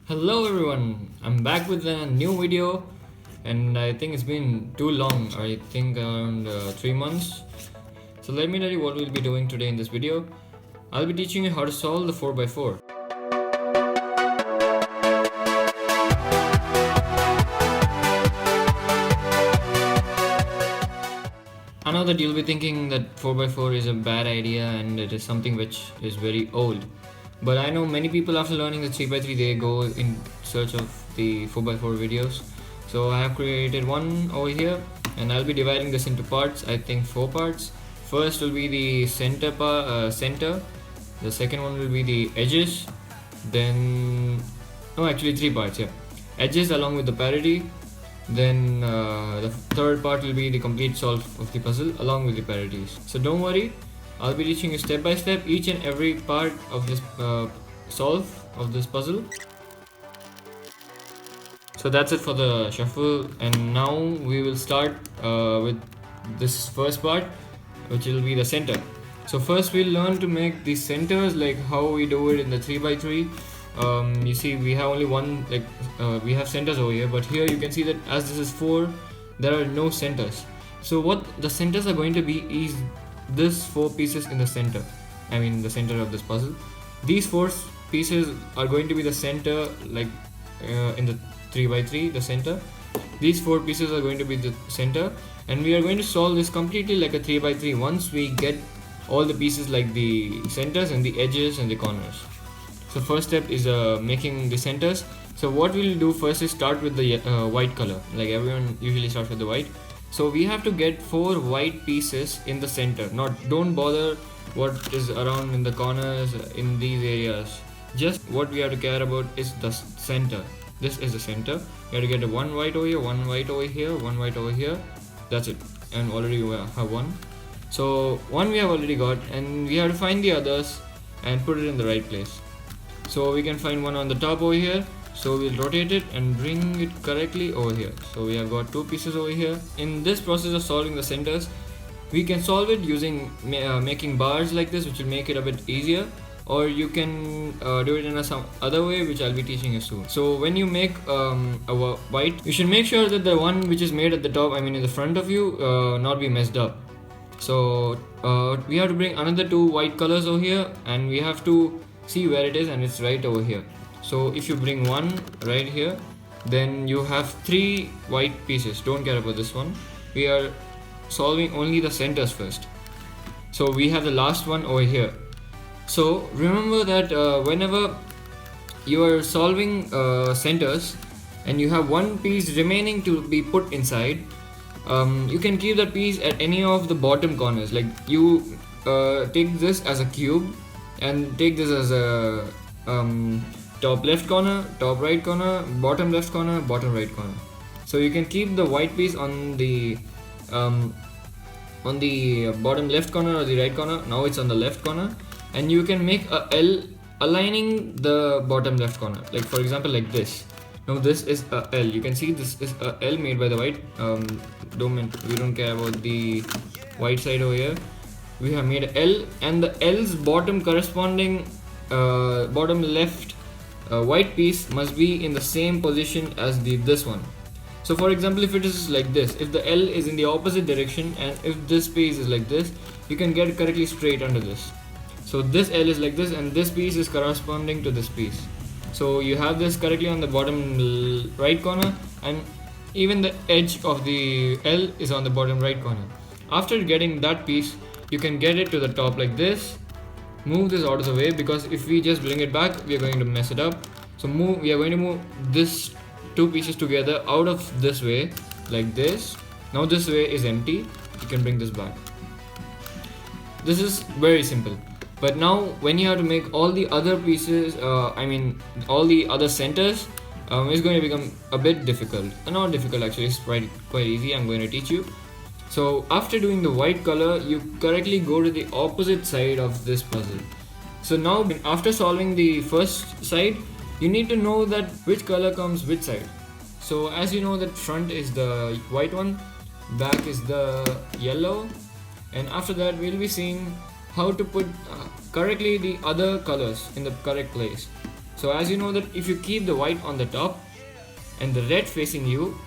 Hello everyone, I'm back with a new video and I think it's been too long, I think around 3 months. So let me tell you what we'll be doing today in this video. I'll be teaching you how to solve the 4x4. I know that you'll be thinking that 4x4 is a bad idea and it is something which is very old. But I know many people after learning the 3x3 they go in search of the 4x4 videos. So I have created one over here and I'll be dividing this into parts, I think 4 parts. First will be the center, the second one will be the edges, then, no actually 3 parts, yeah. Edges along with the parity, then the third part will be the complete solve of the puzzle along with the parities. So don't worry, I'll be teaching you step by step each and every part of this solve of this puzzle. So that's it for the shuffle, and now we will start with this first part, which will be the center. So first we'll learn to make the centers like how we do it in the 3x3. You see we have only one, like we have centers over here, but here you can see that as this is 4, there are no centers. So what the centers are going to be is this 4 pieces in the center, I mean the center of this puzzle. These 4 pieces are going to be the center, like in the 3x3, the center. These 4 pieces are going to be the center, and we are going to solve this completely like a 3x3 once we get all the pieces like the centers and the edges and the corners. So first step is making the centers. So what we'll do first is start with the white color, like everyone usually starts with the white. So we have to get 4 white pieces in the center. Don't bother what is around in the corners in these areas. Just what we have to care about is the center. This is the center. We have to get one white over here, one white over here, one white over here. That's it. And already we have one. So one we have already got, and we have to find the others and put it in the right place. So we can find one on the top over here. So we'll rotate it and bring it correctly over here. So we have got 2 pieces over here. In this process of solving the centers, we can solve it using making bars like this, which will make it a bit easier. Or you can do it in some other way, which I'll be teaching you soon. So when you make a white, you should make sure that the one which is made at the top, I mean in the front of you, not be messed up. So we have to bring another 2 white colors over here, and we have to see where it is, and it's right over here. So if you bring one right here, then you have 3 white pieces. Don't care about this one. We are solving only the centers first. So we have the last one over here. So remember that whenever you are solving centers and you have one piece remaining to be put inside, you can keep that piece at any of the bottom corners. Like you take this as a cube and take this as a top left corner, top right corner, bottom left corner, bottom right corner. So you can keep the white piece on the bottom left corner or the right corner. Now it's on the left corner, and you can make a L aligning the bottom left corner, like for example like this. Now this is a L. You can see this is a L made by the white. We don't care about the white side over here. We have made a L, and the L's bottom corresponding bottom left white piece must be in the same position as this one. So for example, if it is like this, if the L is in the opposite direction and if this piece is like this, you can get it correctly straight under this. So this L is like this and this piece is corresponding to this piece. So you have this correctly on the bottom right corner, and even the edge of the L is on the bottom right corner. After getting that piece, you can get it to the top like this. Move this out of the way, because if we just bring it back, we are going to mess it up. So we are going to move this 2 pieces together out of this way like this. Now this way is empty. You can bring this back. This is very simple. But now when you have to make all the other pieces, I mean all the other centers, it's going to become a bit difficult. Not difficult actually, it's quite easy. I'm going to teach you. So after doing the white color, you correctly go to the opposite side of this puzzle. So now after solving the first side, you need to know that which color comes which side. So as you know that front is the white one, back is the yellow, and after that we'll be seeing how to put correctly the other colors in the correct place. So as you know that if you keep the white on the top and the red facing you,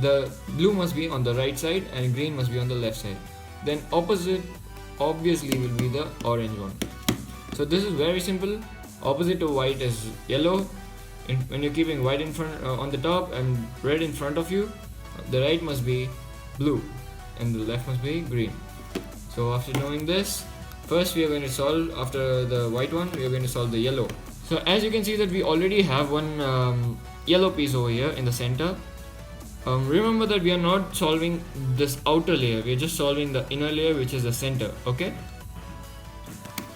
the blue must be on the right side and green must be on the left side. Then opposite obviously will be the orange one. So this is very simple. Opposite to white is yellow. When you're keeping white in front on the top and red in front of you, the right must be blue and the left must be green. So after knowing this, first we are going to solve, after the white one, we are going to solve the yellow. So as you can see that we already have one yellow piece over here in the center. Remember that we are not solving this outer layer, we are just solving the inner layer, which is the center. Okay,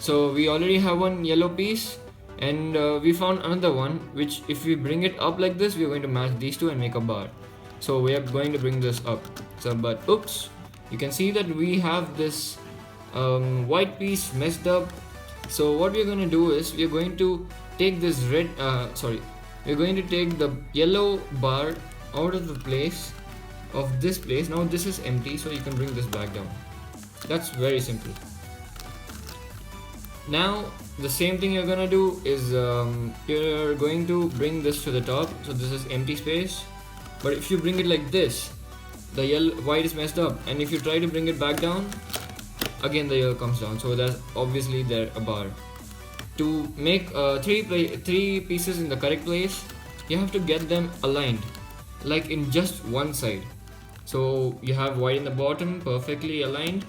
so we already have one yellow piece, and we found another one, which if we bring it up like this, we are going to match these two and make a bar. So we are going to bring this up. So but oops, you can see that we have this white piece messed up. So what we are going to do is we are going to take this red we are going to take the yellow bar out of the place of this place. Now this is empty, so you can bring this back down. That's very simple. Now the same thing you're gonna do is you're going to bring this to the top. So this is empty space, but if you bring it like this, the white is messed up, and if you try to bring it back down, again the yellow comes down. So that's obviously there a bar. To make three pieces in the correct place, you have to get them aligned, like in just one side. So you have white in the bottom, perfectly aligned.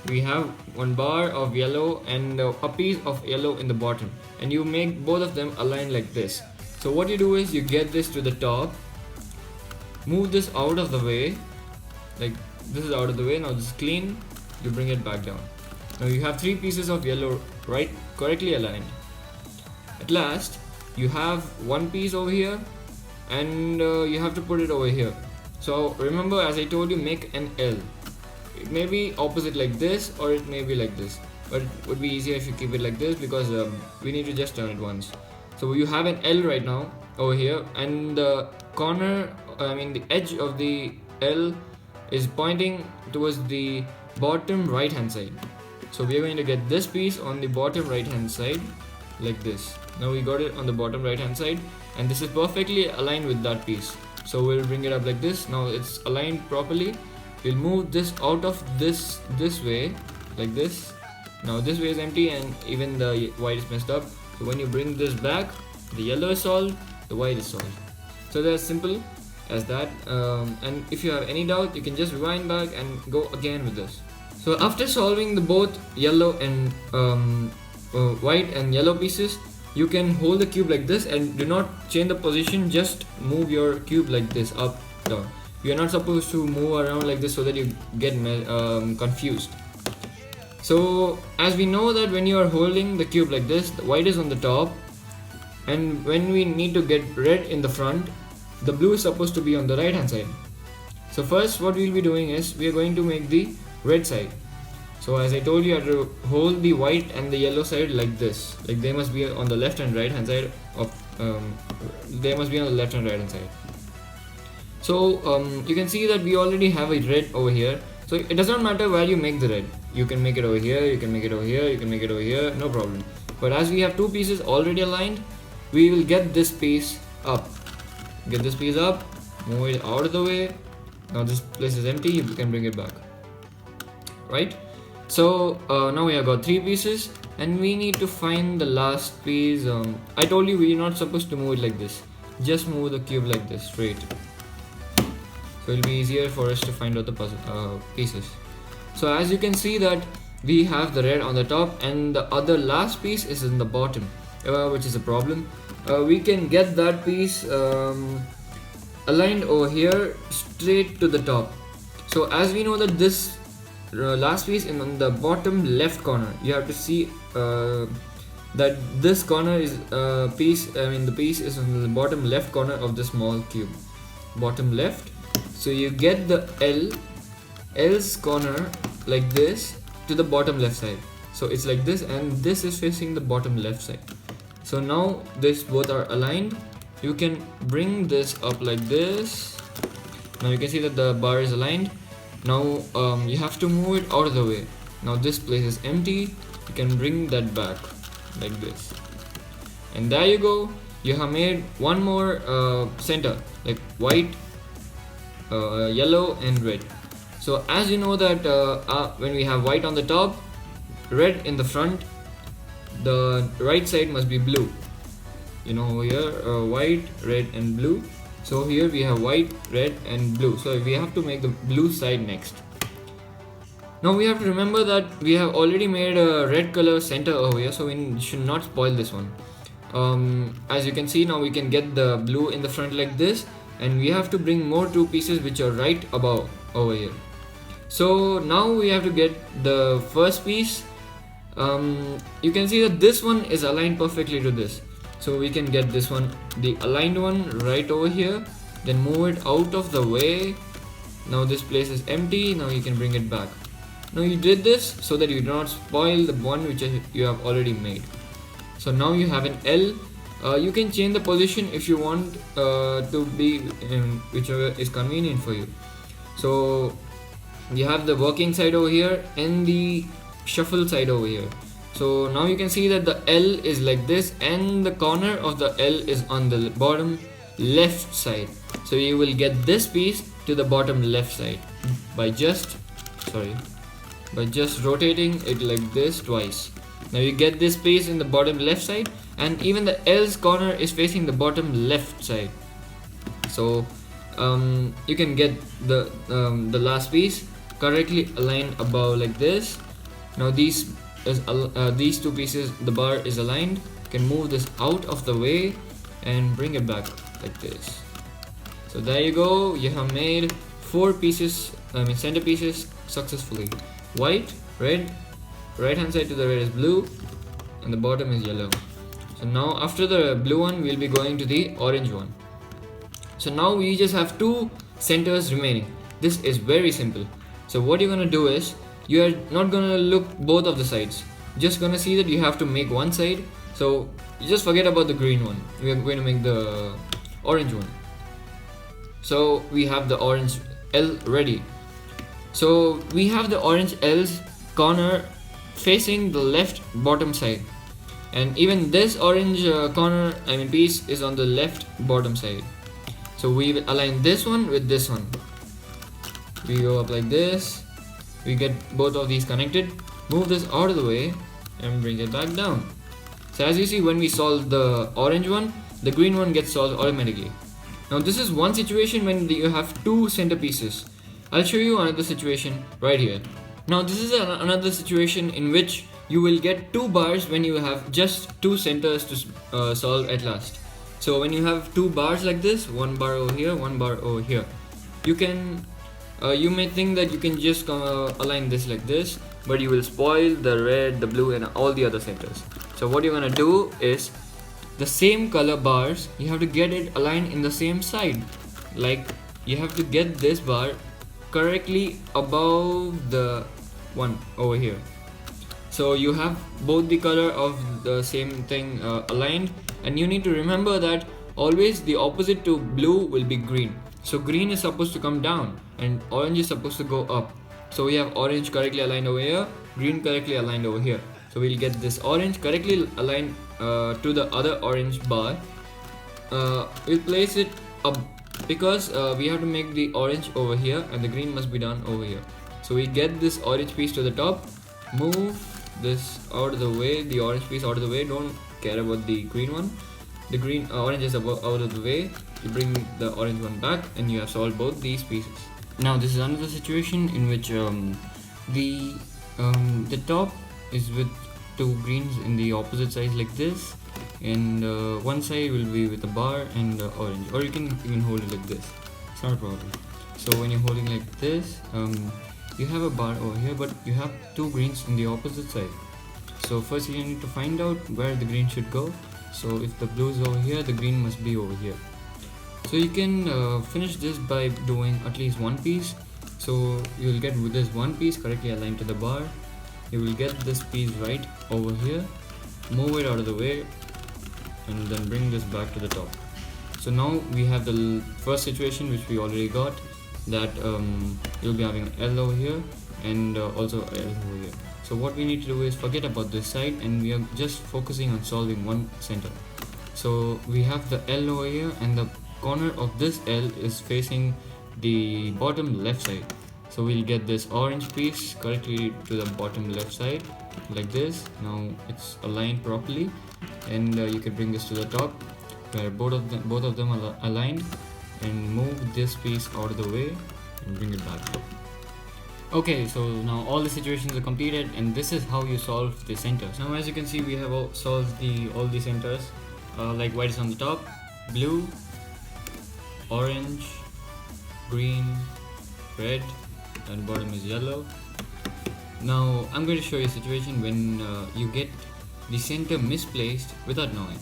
We have one bar of yellow and a piece of yellow in the bottom, and you make both of them aligned like this. So what you do is you get this to the top, move this out of the way, like this is out of the way. Now this is clean, you bring it back down. Now you have three pieces of yellow correctly aligned. At last you have one piece over here, and you have to put it over here. So remember, as I told you, make an L. It may be opposite like this, or it may be like this, but it would be easier if you keep it like this, because we need to just turn it once. So you have an L right now over here, and the corner, the edge of the L is pointing towards the bottom right hand side. So we are going to get this piece on the bottom right hand side like this. Now we got it on the bottom right hand side, and this is perfectly aligned with that piece. So we'll bring it up like this. Now it's aligned properly. We'll move this out of this way like this. Now this way is empty, and even the white is messed up. So when you bring this back, the yellow is solved, the white is solved. So that's simple as that. And if you have any doubt, you can just rewind back and go again with this. So after solving the both yellow and white and yellow pieces, you can hold the cube like this and do not change the position, just move your cube like this, up, down. You are not supposed to move around like this so that you get confused. So as we know that when you are holding the cube like this, the white is on the top, and when we need to get red in the front, the blue is supposed to be on the right hand side. So first what we will be doing is we are going to make the red side. So as I told you, I have to hold the white and the yellow side like this, like they must be on the left and right hand side of they must be on the left and right hand side. So you can see that we already have a red over here. So it does not matter where you make the red. You can make it over here, you can make it over here, you can make it over here, no problem. But as we have two pieces already aligned, we will get this piece up. Get this piece up, move it out of the way. Now this place is empty, you can bring it back. Right? So now we have got three pieces, and we need to find the last piece. I told you we are not supposed to move it like this. Just move the cube like this, straight. So it will be easier for us to find out the puzzle pieces. So as you can see that we have the red on the top, and the other last piece is in the bottom, which is a problem. We can get that piece aligned over here straight to the top. So as we know that this last piece is on the bottom left corner, you have to see that this corner is the piece is on the bottom left corner of the small cube, bottom left. So you get the L's corner like this to the bottom left side. So it's like this, and this is facing the bottom left side. So now this both are aligned. You can bring this up like this. Now you can see that the bar is aligned. Now you have to move it out of the way. Now this place is empty. You can bring that back like this. And there you go, you have made one more center, like white, yellow and red. So as you know that when we have white on the top, red in the front, the right side must be blue. You know, here white, red and blue. So here we have white, red and blue. So we have to make the blue side next. Now we have to remember that we have already made a red color center over here, so we should not spoil this one. As you can see, now we can get the blue in the front like this, and we have to bring more two pieces which are right above over here. So now we have to get the first piece. You can see that this one is aligned perfectly to this, so we can get this one, the aligned one, right over here, then move it out of the way. Now this place is empty. Now you can bring it back. Now you did this so that you do not spoil the one which you have already made. So now you have an L. You can change the position if you want to be in whichever is convenient for you. So you have the working side over here and the shuffle side over here. So now you can see that the L is like this and the corner of the L is on the bottom left side. So you will get this piece to the bottom left side by just rotating it like this twice. Now you get this piece in the bottom left side, and even the L's corner is facing the bottom left side. So you can get the last piece correctly aligned above like this. Now these two pieces, the bar is aligned. You can move this out of the way and bring it back like this. So there you go, you have made 4 pieces, center pieces successfully. White, red, right hand side to the red is blue, and the bottom is yellow. So now after the blue one, we'll be going to the orange one. So now we just have 2 centers remaining. This is very simple. So what you're gonna do is, you are not gonna look both of the sides. Just gonna see that you have to make one side. So you just forget about the green one. We are going to make the orange one. So we have the orange L ready. So we have the orange L's corner facing the left bottom side, and even this orange corner, piece is on the left bottom side. So we will align this one with this one. We go up like this. We get both of these connected. Move this out of the way and bring it back down. So as you see, when we solve the orange one, the green one gets solved automatically. Now this is one situation when you have 2 center pieces. I'll show you another situation right here. Now this is another situation in which you will get 2 bars when you have just 2 centers to solve at last. So when you have 2 bars like this, 1 bar over here, 1 bar over here, you can you may think that you can just align this like this, but you will spoil the red, the blue and all the other centers. So what you're gonna do is, the same color bars, you have to get it aligned in the same side. Like you have to get this bar correctly above the one over here. So you have both the color of the same thing aligned, and you need to remember that always the opposite to blue will be green. So green is supposed to come down and orange is supposed to go up. So we have orange correctly aligned over here, green correctly aligned over here. So we'll get this orange correctly aligned to the other orange bar. We'll place it up because we have to make the orange over here and the green must be done over here. So we get this orange piece to the top, move this out of the way, the orange piece out of the way, don't care about the green one. The green orange is out of the way, you bring the orange one back and you have solved both these pieces. Now this is another situation in which the top is with 2 greens in the opposite sides like this, and one side will be with a bar and orange, or you can even hold it like this, it's not a problem. So when you're holding like this, you have a bar over here, but you have 2 greens in the opposite side. So first you need to find out where the green should go. So if the blue is over here, the green must be over here. So you can finish this by doing at least 1 piece. So you will get with this 1 piece correctly aligned to the bar. You will get this piece right over here, move it out of the way, and then bring this back to the top. So now we have the first situation which we already got, that you'll be having an L over here and also L over here. So what we need to do is forget about this side and we are just focusing on solving one center. So we have the L over here, and the corner of this L is facing the bottom left side. So we'll get this orange piece correctly to the bottom left side like this. Now it's aligned properly, and you can bring this to the top where both of them are aligned, and move this piece out of the way and bring it back. Okay, so now all the situations are completed, and this is how you solve the centers. Now as you can see, we have solved all the centers. Like white is on the top, blue, orange, green, red, and bottom is yellow. Now I'm going to show you a situation when you get the center misplaced without knowing.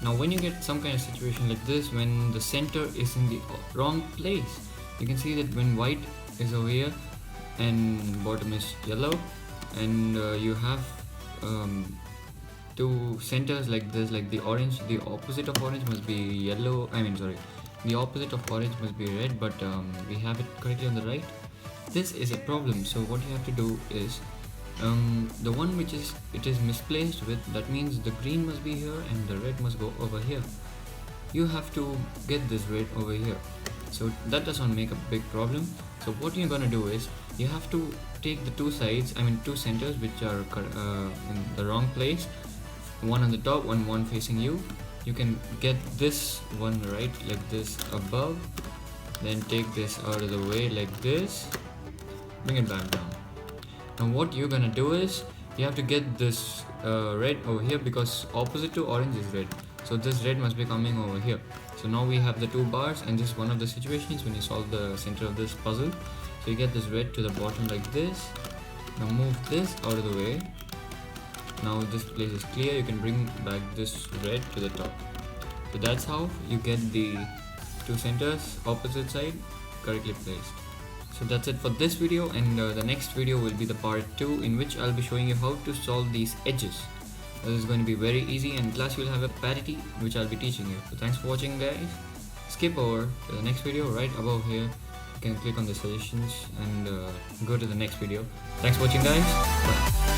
Now when you get some kind of situation like this, when the center is in the wrong place, you can see that when white is over here and bottom is yellow, and you have two centers like this, like the orange, the opposite of orange must be yellow, the opposite of orange must be red, but we have it correctly on the right. This is a problem. So what you have to do is the one which is misplaced with, that means the green must be here and the red must go over here. You have to get this red over here, so that does not make a big problem. So what you're gonna do is you have to take the two centers which are in the wrong place, one on the top, one facing you. You can get this one right like this above, then take this out of the way like this, bring it back down. Now what you're gonna do is you have to get this red over here, because opposite to orange is red, so this red must be coming over here. So now we have the two bars, and this is one of the situations when you solve the center of this puzzle. So you get this red to the bottom like this. Now move this out of the way. Now this place is clear, you can bring back this red to the top. So that's how you get the two centers opposite side correctly placed. So that's it for this video, and the next video will be the part 2, in which I'll be showing you how to solve these edges. This is going to be very easy, and plus you'll have a parity which I'll be teaching you. So thanks for watching guys. Skip over to the next video right above here. You can click on the suggestions and go to the next video. Thanks for watching guys. Bye.